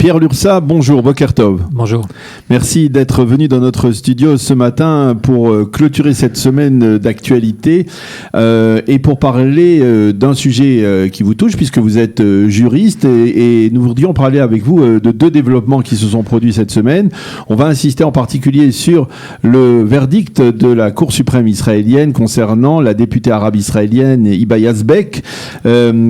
Pierre Lursa, bonjour, Boker Tov. Bonjour. Merci d'être venu dans notre studio ce matin pour clôturer cette semaine d'actualité et pour parler d'un sujet qui vous touche puisque vous êtes juriste et nous voudrions parler avec vous de deux développements qui se sont produits cette semaine. On va insister en particulier sur le verdict de la Cour suprême israélienne concernant la députée arabe israélienne Hiba Yazbek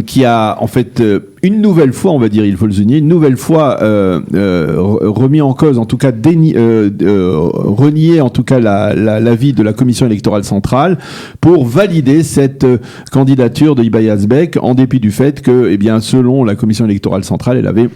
qui a en fait une nouvelle fois, on va dire, il faut le souligner, une nouvelle fois remis en cause, en tout cas renié en tout cas l'avis de la commission électorale centrale pour valider cette candidature de Hiba Yazbek en dépit du fait que, eh bien, selon la commission électorale centrale, elle avait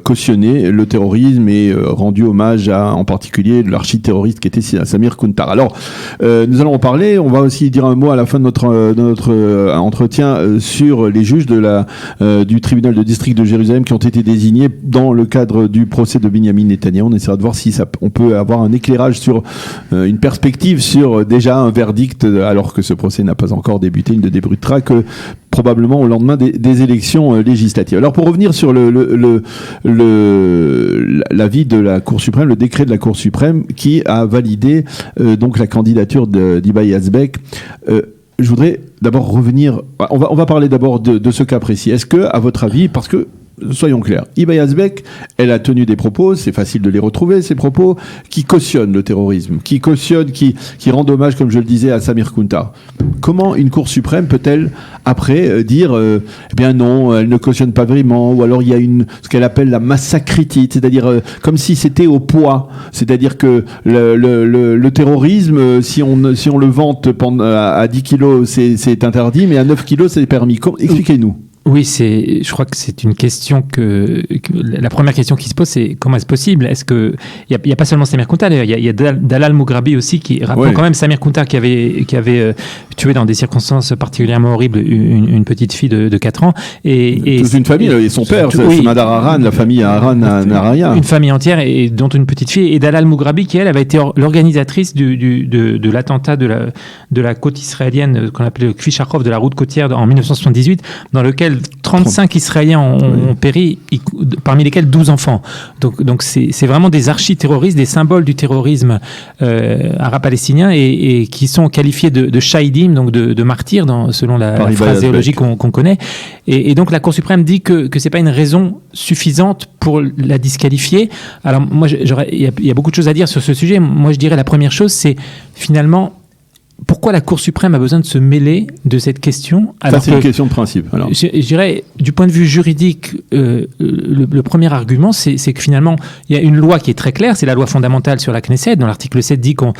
cautionné le terrorisme et rendu hommage à, en particulier, l'archi-terroriste qui était Samir Kuntar. Alors, nous allons en parler. On va aussi dire un mot à la fin de notre entretien sur les juges du tribunal de district de Jérusalem qui ont été désignés dans le cadre du procès de Benjamin Netanyahou. On essaiera de voir si on peut avoir un éclairage sur une perspective sur déjà un verdict, alors que ce procès n'a pas encore débuté. Il ne débutera que probablement au lendemain des élections législatives. Alors, pour revenir sur l'avis de la Cour suprême, le décret de la Cour suprême qui a validé donc la candidature d'Hiba Yazbek. Je voudrais d'abord revenir. On va parler d'abord de ce cas précis. Est-ce que, à votre avis, parce que soyons clairs, Hiba Yazbek, elle a tenu des propos, c'est facile de les retrouver, ces propos, qui cautionnent le terrorisme, qui rendent hommage, comme je le disais, à Samir Kuntar. Comment une Cour suprême peut-elle, après, dire, eh bien non, elle ne cautionne pas vraiment, ou alors il y a ce qu'elle appelle la massacritite, c'est-à-dire comme si c'était au poids, c'est-à-dire que le terrorisme, si on le vante à 10 kilos, c'est interdit, mais à 9 kilos, c'est permis. Expliquez-nous. Oui, je crois que c'est une question la première question qui se pose, c'est comment est-ce possible? Est-ce que, il y a pas seulement Samir Kuntar, il y a Dalal Mughrabi aussi qui rappelle quand même Samir Kuntar qui avait tué dans des circonstances particulièrement horribles une petite fille de 4 ans. Et toute une famille, et son père, Madar Haran, la famille Haran Naraya. Une famille entière, et dont une petite fille, et Dalal Mughrabi qui, elle, avait été l'organisatrice de l'attentat de la côte israélienne, qu'on appelait le Kvish Harkov, de la route côtière en 1978, dans lequel 35 Israéliens ont péri, parmi lesquels 12 enfants. Donc c'est vraiment des archi-terroristes, des symboles du terrorisme arabe-palestinien et qui sont qualifiés de shahidim, donc de martyrs, selon la phraséologie qu'on connaît. Et donc la Cour suprême dit que c'est pas une raison suffisante pour la disqualifier. Alors moi, il y a beaucoup de choses à dire sur ce sujet. Moi, je dirais la première chose, c'est finalement pourquoi la Cour suprême a besoin de se mêler de cette question alors Ça, c'est une question de principe. Alors. Je dirais, du point de vue juridique, le premier argument, c'est que finalement, il y a une loi qui est très claire, c'est la loi fondamentale sur la Knesset, dont l'article 7 dit qu'on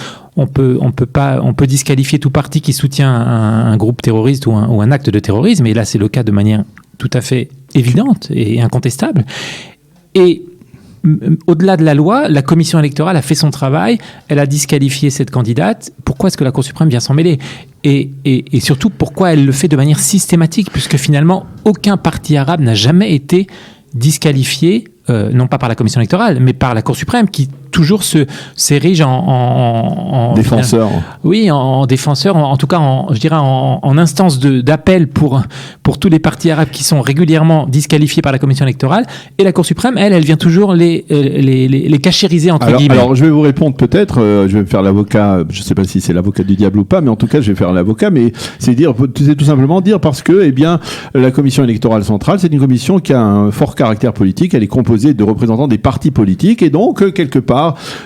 peut disqualifier tout parti qui soutient un groupe terroriste ou un acte de terrorisme, et là, c'est le cas de manière tout à fait évidente et incontestable. Et au-delà de la loi, la commission électorale a fait son travail, elle a disqualifié cette candidate. Pourquoi est-ce que la Cour suprême vient s'en mêler ? Et surtout, pourquoi elle le fait de manière systématique ? Puisque finalement, aucun parti arabe n'a jamais été disqualifié, non pas par la commission électorale, mais par la Cour suprême, qui toujours s'érige en défenseur. Oui, en défenseur, en tout cas, je dirais en instance d'appel pour tous les partis arabes qui sont régulièrement disqualifiés par la commission électorale. Et la Cour suprême, elle vient toujours les cachériser, entre guillemets. Alors, je vais vous répondre peut-être, je vais me faire l'avocat, je ne sais pas si c'est l'avocat du diable ou pas, mais en tout cas, je vais faire l'avocat, mais c'est tout simplement dire parce que, eh bien, la commission électorale centrale, c'est une commission qui a un fort caractère politique, elle est composée de représentants des partis politiques, et donc, quelque part,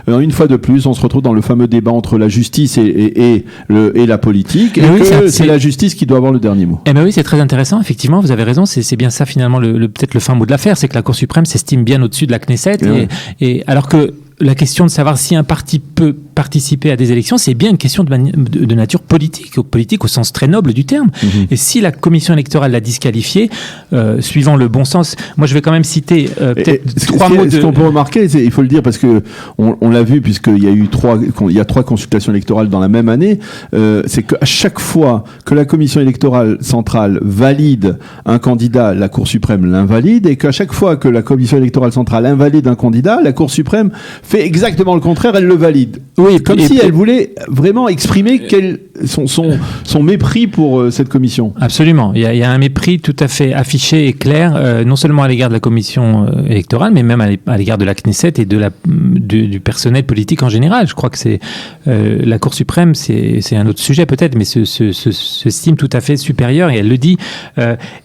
une fois de plus, on se retrouve dans le fameux débat entre la justice et la politique, c'est la justice qui doit avoir le dernier mot. Eh ben oui, c'est très intéressant, effectivement, vous avez raison, c'est bien ça finalement peut-être le fin mot de l'affaire, c'est que la Cour suprême s'estime bien au-dessus de la Knesset, et alors que la question de savoir si un parti peut participer à des élections, c'est bien une question de nature politique au sens très noble du terme. Et si la commission électorale l'a disqualifié, suivant le bon sens, moi je vais quand même citer peut-être trois mots. Ce qu'on peut remarquer, il faut le dire parce que on l'a vu puisqu'il y a eu trois consultations électorales dans la même année, c'est qu'à chaque fois que la commission électorale centrale valide un candidat, la Cour suprême l'invalide, et qu'à chaque fois que la commission électorale centrale invalide un candidat, la Cour suprême fait exactement le contraire, elle le valide. Oui, comme si elle voulait vraiment exprimer son mépris pour cette commission. Absolument. Il y a un mépris tout à fait affiché et clair, non seulement à l'égard de la commission électorale, mais même à l'égard de la Knesset et du personnel politique en général. Je crois que c'est la Cour suprême, c'est un autre sujet peut-être, mais se estime tout à fait supérieure, et elle le dit.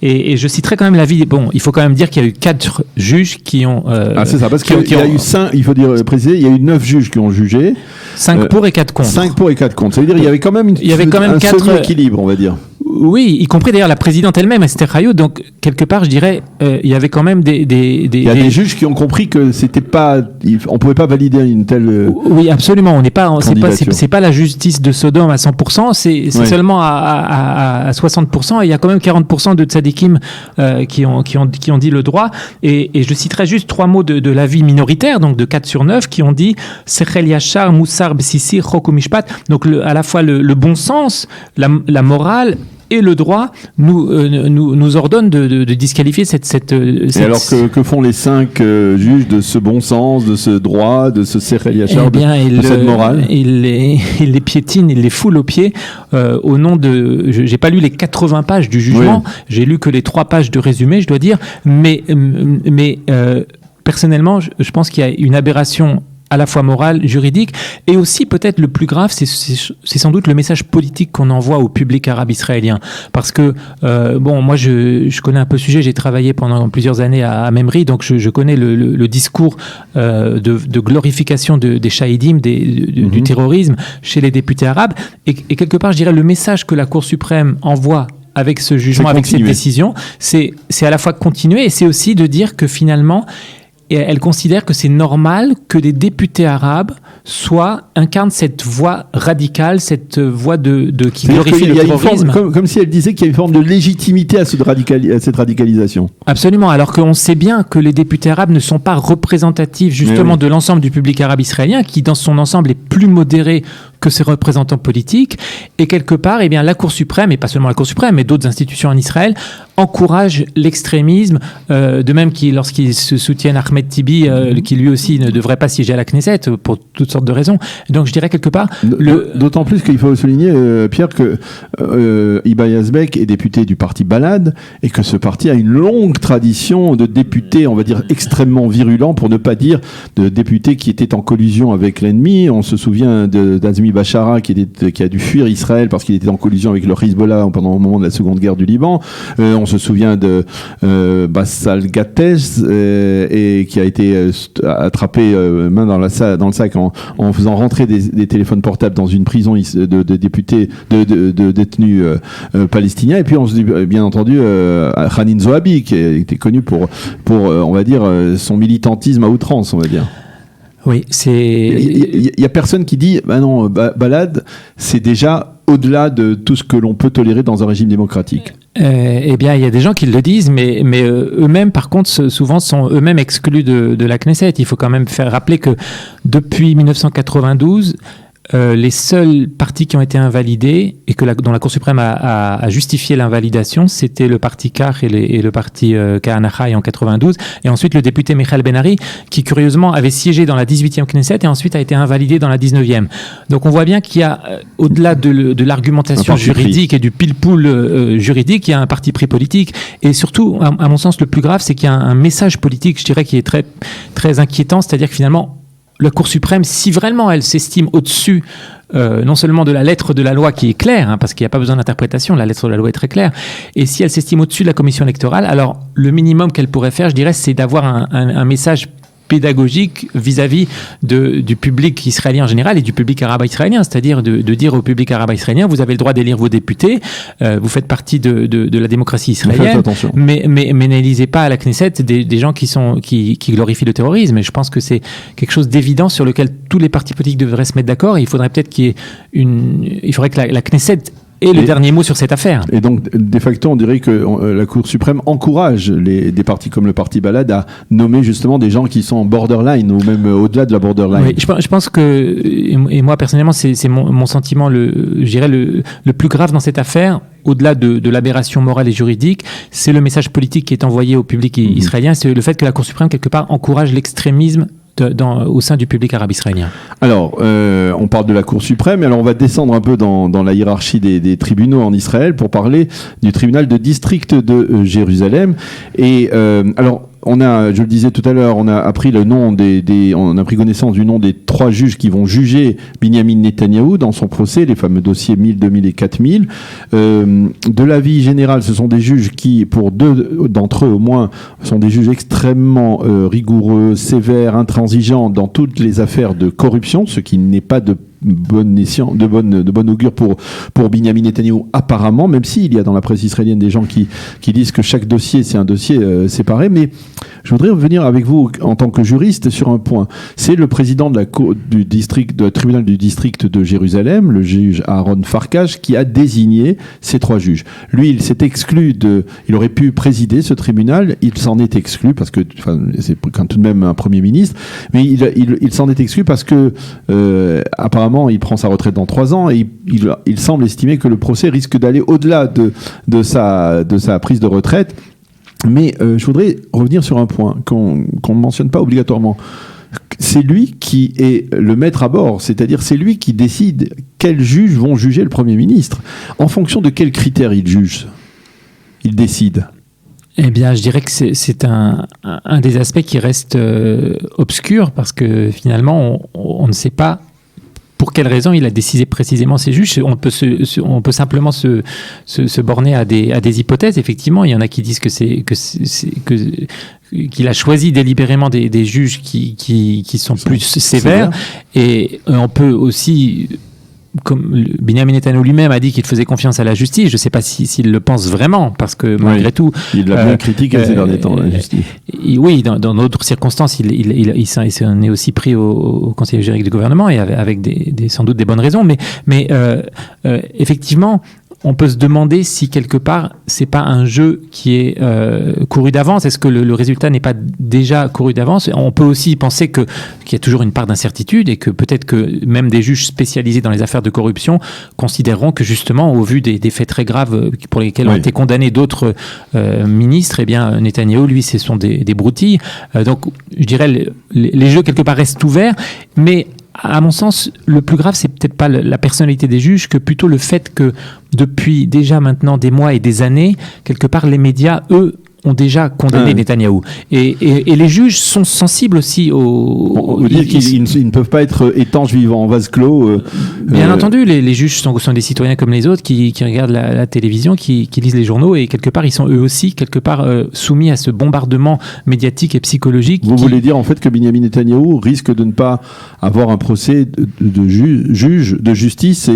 Et je citerai quand même l'avis. Bon, il faut quand même dire qu'il y a eu 4 juges qui ont. C'est ça, parce qu'il y a eu 5, il faut préciser, il y a eu 9 juges qui ont jugé. 5 pour et 4 contre. 5 pour et 4 contre. Ça veut dire qu'il y avait quand même un 4 semi-équilibre, on va dire. Oui, y compris d'ailleurs la présidente elle-même, Esther Hayot. Donc, quelque part, je dirais, il y avait quand même Il y a des juges qui ont compris que c'était pas, on pouvait pas valider une telle. Oui, absolument. C'est pas la justice de Sodome à 100%. C'est seulement à 60%. Et il y a quand même 40% de tzadikim qui ont dit le droit. Et je citerai juste 3 mots de l'avis minoritaire, donc de 4 sur 9, qui ont dit Sechel Yachar, Moussar, Bsissi, Chok Mishpat. Donc, à la fois le bon sens, la morale et le droit nous ordonne de disqualifier cette. Et alors que font les 5 juges de ce bon sens, de ce droit, de ce Sechel Yachar, de cette morale? Ils les piétinent, ils les foulent aux pieds au nom de. J'ai pas lu les 80 pages du jugement, j'ai lu que les 3 pages de résumé, je dois dire, mais personnellement, je pense qu'il y a une aberration à la fois morale, juridique, et aussi peut-être le plus grave, c'est sans doute le message politique qu'on envoie au public arabe israélien. Parce que, moi je connais un peu le sujet, j'ai travaillé pendant plusieurs années à Memri, donc je connais le discours de glorification des shahidim, du terrorisme chez les députés arabes, et quelque part, je dirais, le message que la Cour suprême envoie avec ce jugement, avec cette décision, c'est à la fois continuer, et c'est aussi de dire que finalement, et elle considère que c'est normal que des députés arabes incarnent cette voie radicale, cette voie qui glorifie le terrorisme. Comme si elle disait qu'il y a une forme de légitimité à cette radicalisation. Absolument, alors qu'on sait bien que les députés arabes ne sont pas représentatifs justement de l'ensemble du public arabe israélien, qui dans son ensemble est plus modéré que ses représentants politiques. Et quelque part, la Cour suprême, et pas seulement la Cour suprême, mais d'autres institutions en Israël, encouragent l'extrémisme, de même lorsqu'ils se soutiennent Ahmed Tibi, qui lui aussi ne devrait pas siéger à la Knesset, pour toutes sortes de raisons. Donc je dirais quelque part... D'autant plus qu'il faut souligner, Pierre, que Hiba Yazbek est député du parti Balad, et que ce parti a une longue tradition de députés, on va dire, extrêmement virulents, pour ne pas dire de députés qui étaient en collusion avec l'ennemi. On se souvient d'Azmi Bachara qui a dû fuir Israël parce qu'il était en collusion avec le Hezbollah pendant le moment de la seconde guerre du Liban. On se souvient de Bassal Gattez et qui a été attrapé main dans le sac en faisant rentrer des téléphones portables dans une prison de députés, de détenus palestiniens. Et puis on se dit bien entendu Hanin Zohabi qui était connu pour on va dire son militantisme à outrance, on va dire. Oui, il y a personne qui dit non, Balad, c'est déjà au-delà de tout ce que l'on peut tolérer dans un régime démocratique. Il y a des gens qui le disent, mais eux-mêmes, par contre, souvent sont eux-mêmes exclus de la Knesset. Il faut quand même faire rappeler que depuis 1992, les seuls partis qui ont été invalidés et dont la Cour suprême a justifié l'invalidation, c'était le parti Kach et le parti Kahanachaï en 92, et ensuite le député Michael Ben-Ari, qui curieusement avait siégé dans la 18e Knesset et ensuite a été invalidé dans la 19e. Donc on voit bien qu'il y a, au-delà de l'argumentation juridique et du pile-poule juridique, il y a un parti pris politique, et surtout, à mon sens, le plus grave, c'est qu'il y a un message politique, je dirais, qui est très, très inquiétant, c'est-à-dire que finalement, la Cour suprême, si vraiment elle s'estime au-dessus non seulement de la lettre de la loi qui est claire, parce qu'il n'y a pas besoin d'interprétation, la lettre de la loi est très claire, et si elle s'estime au-dessus de la commission électorale, alors le minimum qu'elle pourrait faire, je dirais, c'est d'avoir un message pédagogique vis-à-vis du public israélien en général et du public arabe israélien, c'est-à-dire de dire au public arabe israélien, vous avez le droit d'élire vos députés, vous faites partie de la démocratie israélienne, mais n'élisez pas à la Knesset des gens qui glorifient le terrorisme. Et je pense que c'est quelque chose d'évident sur lequel tous les partis politiques devraient se mettre d'accord, et il faudrait peut-être il faudrait que la Knesset ait le dernier mot sur cette affaire. Et donc, de facto, on dirait que la Cour suprême encourage des partis comme le parti Balad à nommer justement des gens qui sont borderline ou même au-delà de la borderline. Oui, je pense que, et moi personnellement, c'est mon sentiment, je dirais le plus grave dans cette affaire, au-delà de l'aberration morale et juridique, c'est le message politique qui est envoyé au public israélien, c'est le fait que la Cour suprême, quelque part, encourage l'extrémisme au sein du public arabe israélien. Alors, on parle de la Cour suprême, alors on va descendre un peu dans la hiérarchie des tribunaux en Israël pour parler du tribunal de district de Jérusalem. Et alors, je le disais tout à l'heure, on a appris on a pris connaissance du nom des 3 juges qui vont juger Binyamin Netanyahou dans son procès, les fameux dossiers 1000, 2000 et 4000. De l'avis général, ce sont des juges qui, pour 2 d'entre eux au moins, sont des juges extrêmement rigoureux, sévères, intransigeants dans toutes les affaires de corruption, ce qui n'est pas de bonne augure pour Binyamin Netanyahou apparemment, même s'il y a dans la presse israélienne des gens qui disent que chaque dossier c'est un dossier séparé. Mais je voudrais revenir avec vous en tant que juriste sur un point. C'est le président de la cour du tribunal du district de Jérusalem, le juge Aaron Farkash, qui a désigné ces 3 juges. Lui, il s'est exclu il aurait pu présider ce tribunal, il s'en est exclu parce que c'est quand tout de même un premier ministre, mais il s'en est exclu parce que apparemment il prend sa retraite dans 3 ans et il semble estimer que le procès risque d'aller au-delà de sa prise de retraite. Mais je voudrais revenir sur un point qu'on ne mentionne pas obligatoirement. C'est lui qui est le maître à bord, c'est-à-dire c'est lui qui décide quels juges vont juger le Premier ministre. En fonction de quels critères il juge, il décide. Eh bien, je dirais que c'est un des aspects qui reste obscur parce que finalement, on ne sait pas pour quelle raison il a décidé précisément ces juges. On peut simplement se borner à des hypothèses. Effectivement, il y en a qui disent qu'il a choisi délibérément des juges qui sont plus sévères. Et on peut aussi, comme Binyamin Netanyahou lui-même a dit qu'il faisait confiance à la justice, je ne sais pas s'il le pense vraiment, parce que malgré tout... Il l'a bien critiqué ces derniers temps, la justice. Oui, dans d'autres circonstances, il s'en est aussi pris au conseiller juridique du gouvernement, et avec sans doute des bonnes raisons, mais effectivement... On peut se demander si quelque part c'est pas un jeu qui est couru d'avance. Est-ce que le résultat n'est pas déjà couru d'avance? On peut aussi penser qu'il y a toujours une part d'incertitude et que peut-être que même des juges spécialisés dans les affaires de corruption considéreront que justement au vu des faits très graves pour lesquels ont été condamnés d'autres ministres, eh bien Netanyahou lui ce sont des broutilles. Donc je dirais les jeux quelque part restent ouverts, mais à mon sens, le plus grave, c'est peut-être pas la personnalité des juges, que plutôt le fait que depuis déjà maintenant des mois et des années, quelque part, les médias, eux, ont déjà condamné Netanyahou. Et les juges sont sensibles aussi On veut dire qu'ils ne peuvent pas être étanches vivants en vase clos. Bien entendu, les juges sont des citoyens comme les autres qui regardent la télévision, qui lisent les journaux, et quelque part, ils sont eux aussi soumis à ce bombardement médiatique et psychologique. Vous voulez dire en fait que Binyamin Netanyahou risque de ne pas avoir un procès de juge, de justice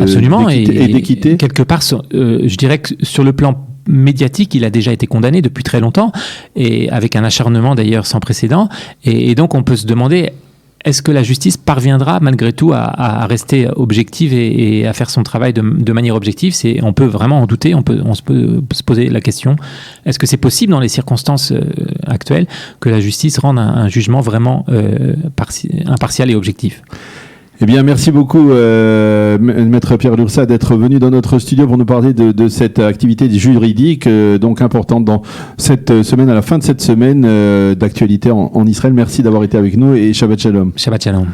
absolument, et d'équité. Quelque part, je dirais que sur le plan médiatique, il a déjà été condamné depuis très longtemps, et avec un acharnement d'ailleurs sans précédent, et donc on peut se demander, est-ce que la justice parviendra malgré tout à rester objective et à faire son travail de manière objective? On peut vraiment en douter, on peut se poser la question, est-ce que c'est possible dans les circonstances actuelles que la justice rende un jugement vraiment impartial et objectif? Eh bien, merci beaucoup, Maître Pierre Lursa, d'être venu dans notre studio pour nous parler de cette activité juridique donc importante dans cette semaine, à la fin de cette semaine d'actualité en Israël. Merci d'avoir été avec nous et Shabbat Shalom. Shabbat Shalom.